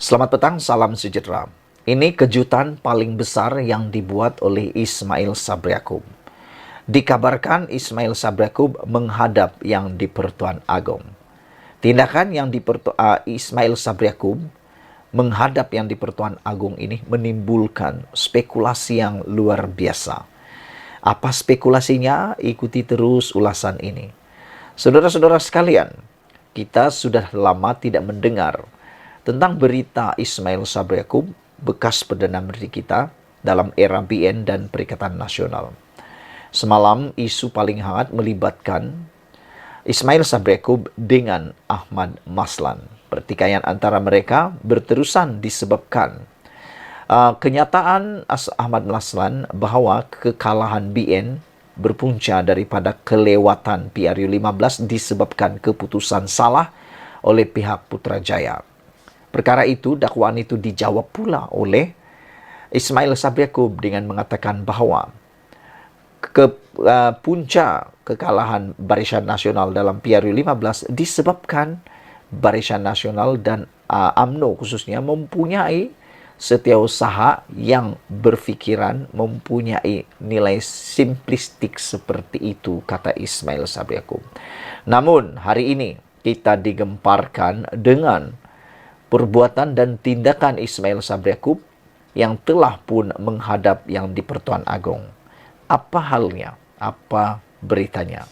Selamat petang, salam sejahtera. Ini kejutan paling besar yang dibuat oleh Ismail Sabri Yaakob. Dikabarkan Ismail Sabri Yaakob menghadap yang di-Pertuan Agong. Tindakan yang Ismail Sabri Yaakob menghadap yang di-Pertuan Agong ini menimbulkan spekulasi yang luar biasa. Apa spekulasinya? Ikuti terus ulasan ini. Saudara-saudara sekalian, kita sudah lama tidak mendengar tentang berita Ismail Sabri Yaakob, bekas Perdana Menteri kita dalam era BN dan Perikatan Nasional. Semalam isu paling hangat melibatkan Ismail Sabri Yaakob dengan Ahmad Maslan. Pertikaian antara mereka berterusan disebabkan kenyataan Ahmad Maslan bahwa kekalahan BN berpunca daripada kelewatan PRU15 disebabkan keputusan salah oleh pihak Putrajaya. Perkara itu, dakwaan itu dijawab pula oleh Ismail Sabri Yaakob dengan mengatakan bahwa punca kekalahan Barisan Nasional dalam PRU15 disebabkan Barisan Nasional dan UMNO khususnya mempunyai setiausaha yang berfikiran, mempunyai nilai simplistik seperti itu, kata Ismail Sabri Yaakob. Namun hari ini kita digemparkan dengan perbuatan dan tindakan Ismail Sabri Yaakob yang telah pun menghadap yang di-Pertuan Agong. Apa halnya? Apa beritanya?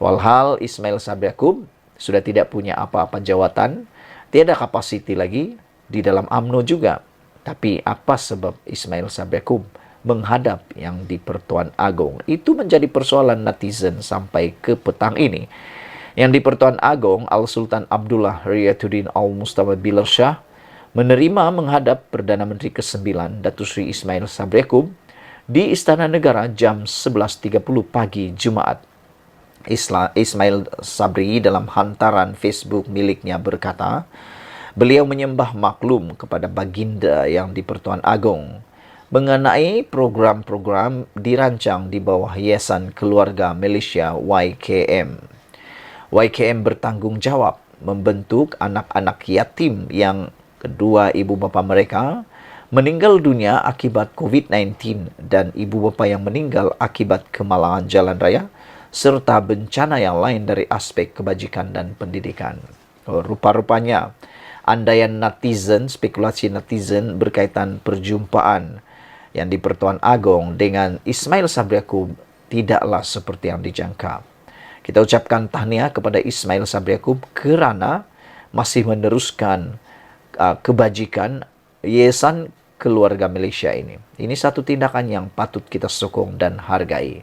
Walhal Ismail Sabri Yaakob sudah tidak punya apa-apa jawatan, tiada kapasiti lagi di dalam UMNO juga. Tapi apa sebab Ismail Sabri Yaakob menghadap yang di-Pertuan Agong? Itu menjadi persoalan netizen sampai ke petang ini. Yang di-Pertuan Agong, Al-Sultan Abdullah Riyatuddin Al-Mustafa Bilal Shah menerima menghadap Perdana Menteri ke-9 Datuk Seri Ismail Sabri Yaakob di Istana Negara jam 11.30 pagi Jumaat. Ismail Sabri dalam hantaran Facebook miliknya berkata, beliau menyembah maklum kepada baginda yang di-Pertuan Agong mengenai program-program dirancang di bawah Yayasan Keluarga Malaysia YKM. YKM bertanggung jawab membentuk anak-anak yatim yang kedua ibu bapa mereka meninggal dunia akibat COVID-19 dan ibu bapa yang meninggal akibat kemalangan jalan raya serta bencana yang lain dari aspek kebajikan dan pendidikan. Rupa-rupanya andaian netizen, spekulasi netizen berkaitan perjumpaan yang di-Pertuan Agong dengan Ismail Sabri Yaakob tidaklah seperti yang dijangka. Kita ucapkan tahniah kepada Ismail Sabri Yaakob kerana masih meneruskan kebajikan Yayasan Keluarga Malaysia ini. Ini satu tindakan yang patut kita sokong dan hargai.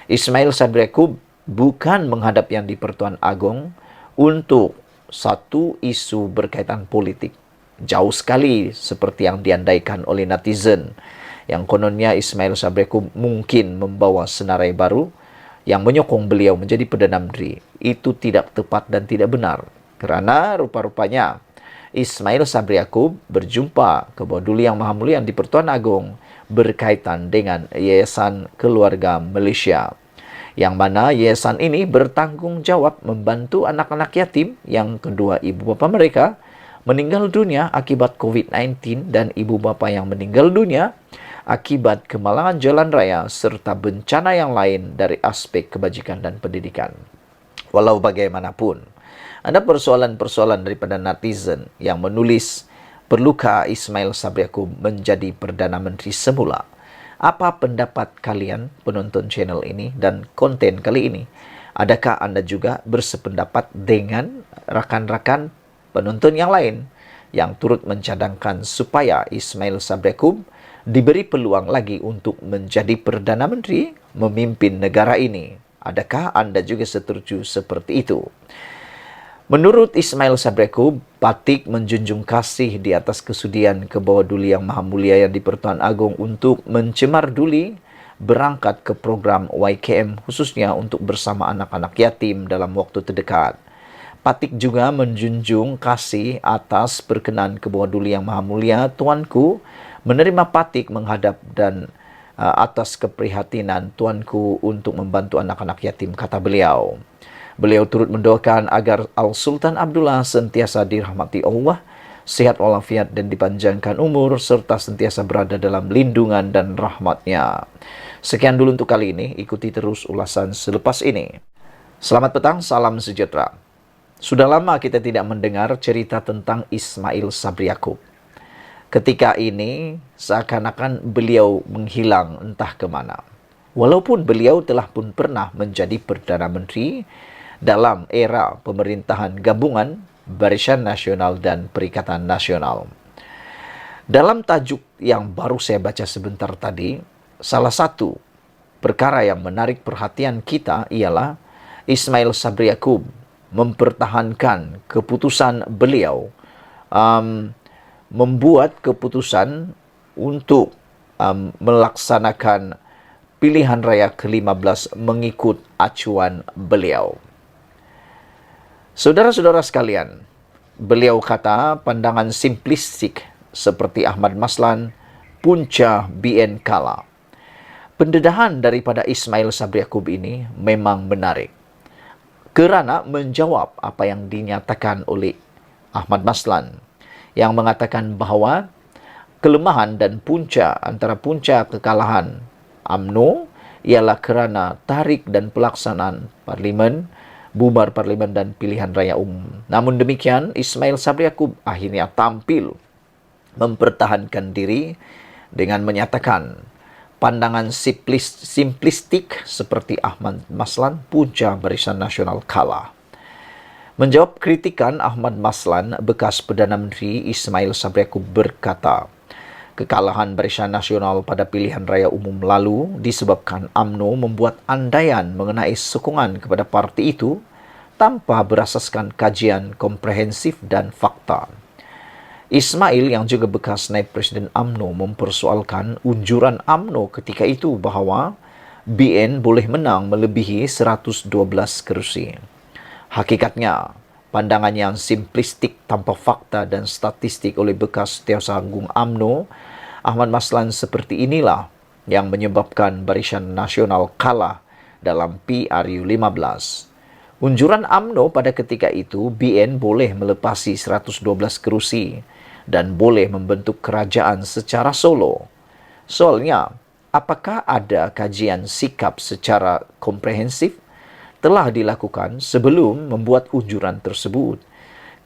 Ismail Sabri Yaakob bukan menghadap yang di-Pertuan Agong untuk satu isu berkaitan politik. Jauh sekali seperti yang diandaikan oleh netizen. Yang kononnya Ismail Sabri Yaakob mungkin membawa senarai baru yang menyokong beliau menjadi Perdana Menteri. Itu tidak tepat dan tidak benar. Kerana rupa-rupanya Ismail Sabri Yaakob berjumpa Ketua Duli Yang Maha Mulia di Pertuan Agong berkaitan dengan Yayasan Keluarga Malaysia. Yang mana yayasan ini bertanggung jawab membantu anak-anak yatim yang kedua ibu bapa mereka meninggal dunia akibat COVID-19 dan ibu bapa yang meninggal dunia akibat kemalangan jalan raya serta bencana yang lain dari aspek kebajikan dan pendidikan. Walau bagaimanapun, ada persoalan-persoalan daripada netizen yang menulis, perlukah Ismail Sabri Yaakob menjadi Perdana Menteri semula? Apa pendapat kalian penonton channel ini dan konten kali ini? Adakah anda juga bersependapat dengan rakan-rakan penonton yang lain yang turut mencadangkan supaya Ismail Sabri Yaakob diberi peluang lagi untuk menjadi Perdana Menteri memimpin negara ini? Adakah anda juga setuju seperti itu? Menurut Ismail Sabri Yaakob, patut menjunjung kasih di atas kesudian ke bawah Duli Yang Maha Mulia yang di-Pertuan Agong untuk mencemar Duli berangkat ke program YKM khususnya untuk bersama anak-anak yatim dalam waktu terdekat. Patut juga menjunjung kasih atas perkenan ke bawah Duli Yang Maha Mulia tuanku menerima Patik menghadap dan atas keprihatinan tuanku untuk membantu anak-anak yatim, kata beliau. Beliau turut mendoakan agar Al-Sultan Abdullah sentiasa dirahmati Allah sehat walafiat dan dipanjangkan umur, serta sentiasa berada dalam lindungan dan rahmat-Nya. Sekian dulu untuk kali ini, ikuti terus ulasan selepas ini. Selamat petang, salam sejahtera. Sudah lama kita tidak mendengar cerita tentang Ismail Sabri Yaakob. Ketika ini, seakan-akan beliau menghilang entah kemana. Walaupun beliau telah pun pernah menjadi Perdana Menteri dalam era pemerintahan gabungan Barisan Nasional dan Perikatan Nasional. Dalam tajuk yang baru saya baca sebentar tadi, salah satu perkara yang menarik perhatian kita ialah Ismail Sabri Yaakob mempertahankan keputusan beliau membuat keputusan untuk melaksanakan pilihan raya ke-15 mengikut acuan beliau. Saudara-saudara sekalian, beliau kata pandangan simplistik seperti Ahmad Maslan, punca BN kala. Pendedahan daripada Ismail Sabri Yaakob ini memang menarik kerana menjawab apa yang dinyatakan oleh Ahmad Maslan yang mengatakan bahawa kelemahan dan punca antara punca kekalahan UMNO ialah kerana tarik dan pelaksanaan parlimen, bubar parlimen dan pilihan raya umum. Namun demikian, Ismail Sabri Yaakob akhirnya tampil mempertahankan diri dengan menyatakan pandangan simplistik seperti Ahmad Maslan, punca Barisan Nasional kalah. Menjawab kritikan Ahmad Maslan, bekas Perdana Menteri Ismail Sabri Yaakob berkata, kekalahan Barisan Nasional pada pilihan raya umum lalu disebabkan UMNO membuat andaian mengenai sokongan kepada parti itu tanpa berasaskan kajian komprehensif dan fakta. Ismail yang juga bekas naib Presiden UMNO mempersoalkan unjuran UMNO ketika itu bahawa BN boleh menang melebihi 112 kerusi. Hakikatnya, pandangan yang simplistik tanpa fakta dan statistik oleh bekas Setiausaha Agung UMNO Ahmad Maslan seperti inilah yang menyebabkan Barisan Nasional kalah dalam PRU 15. Unjuran UMNO pada ketika itu, BN boleh melepasi 112 kerusi dan boleh membentuk kerajaan secara solo. Soalnya, apakah ada kajian sikap secara komprehensif telah dilakukan sebelum membuat unjuran tersebut?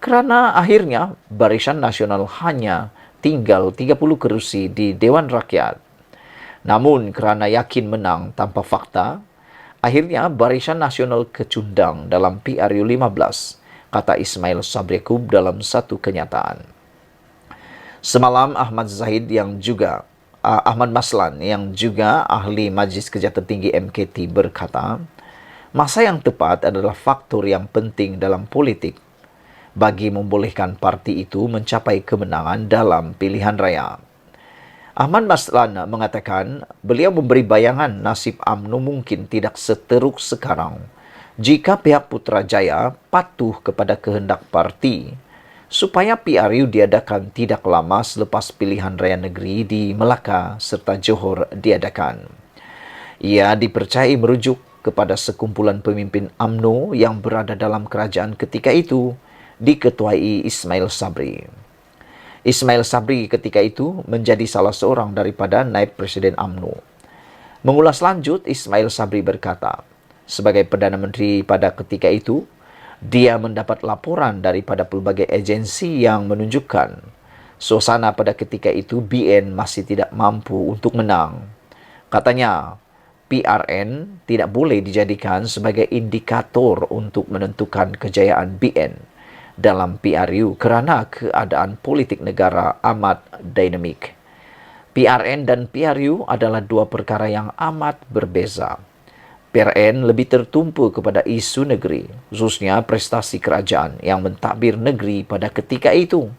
Kerana akhirnya Barisan Nasional hanya tinggal 30 kerusi di Dewan Rakyat. Namun kerana yakin menang tanpa fakta, akhirnya Barisan Nasional kecundang dalam PRU 15, kata Ismail Sabri Yaakob dalam satu kenyataan. Semalam Ahmad Maslan yang juga ahli Majlis Kejahatan Tinggi MKT berkata, masa yang tepat adalah faktor yang penting dalam politik bagi membolehkan parti itu mencapai kemenangan dalam pilihan raya. Ahmad Maslan mengatakan beliau memberi bayangan nasib UMNO mungkin tidak seteruk sekarang jika pihak Putrajaya patuh kepada kehendak parti supaya PRU diadakan tidak lama selepas pilihan raya negeri di Melaka serta Johor diadakan. Ia dipercayai merujuk kepada sekumpulan pemimpin UMNO yang berada dalam kerajaan ketika itu diketuai Ismail Sabri. Ismail Sabri ketika itu menjadi salah seorang daripada naib Presiden UMNO. Mengulas lanjut, Ismail Sabri berkata, sebagai Perdana Menteri pada ketika itu, dia mendapat laporan daripada pelbagai agensi yang menunjukkan suasana pada ketika itu BN masih tidak mampu untuk menang. Katanya, PRN tidak boleh dijadikan sebagai indikator untuk menentukan kejayaan BN dalam PRU kerana keadaan politik negara amat dinamik. PRN dan PRU adalah dua perkara yang amat berbeza. PRN lebih tertumpu kepada isu negeri, khususnya prestasi kerajaan yang mentadbir negeri pada ketika itu.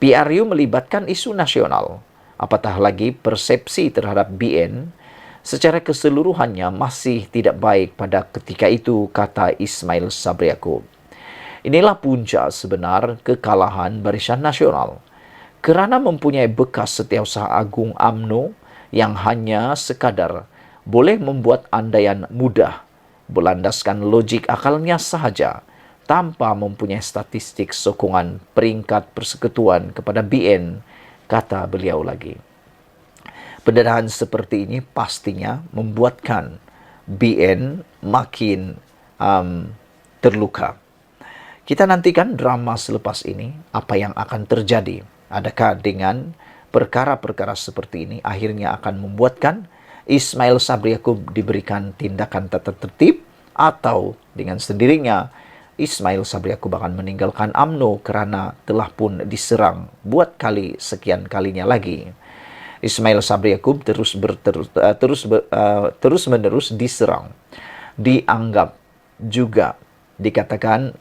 PRU melibatkan isu nasional, apatah lagi persepsi terhadap BN secara keseluruhannya masih tidak baik pada ketika itu, kata Ismail Sabri Yaakob. Inilah punca sebenar kekalahan Barisan Nasional kerana mempunyai bekas Setiausaha Agung UMNO yang hanya sekadar boleh membuat andaian mudah berlandaskan logik akalnya sahaja tanpa mempunyai statistik sokongan peringkat persekutuan kepada BN, kata beliau lagi. Pendarahan seperti ini pastinya membuatkan BN makin terluka. Kita nantikan drama selepas ini, apa yang akan terjadi. Adakah dengan perkara-perkara seperti ini akhirnya akan membuatkan Ismail Sabri Yaakob diberikan tindakan tata tertib, atau dengan sendirinya Ismail Sabri Yaakob akan meninggalkan UMNO karena telah pun diserang buat kali sekian kalinya lagi. Ismail Sabri Yaakob terus menerus diserang, dianggap juga dikatakan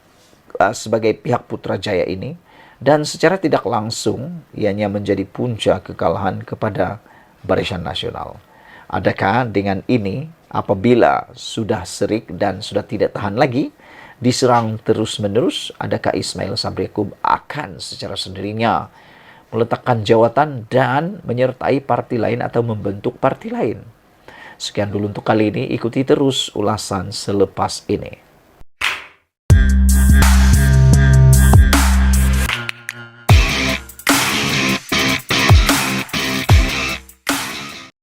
sebagai pihak Putrajaya ini, dan secara tidak langsung ianya menjadi punca kekalahan kepada Barisan Nasional. Adakah dengan ini, apabila sudah serik dan sudah tidak tahan lagi diserang terus-menerus, adakah Ismail Sabri Yaakob akan secara sendirinya meletakkan jawatan dan menyertai partai lain atau membentuk partai lain? Sekian dulu untuk kali ini, ikuti terus ulasan selepas ini.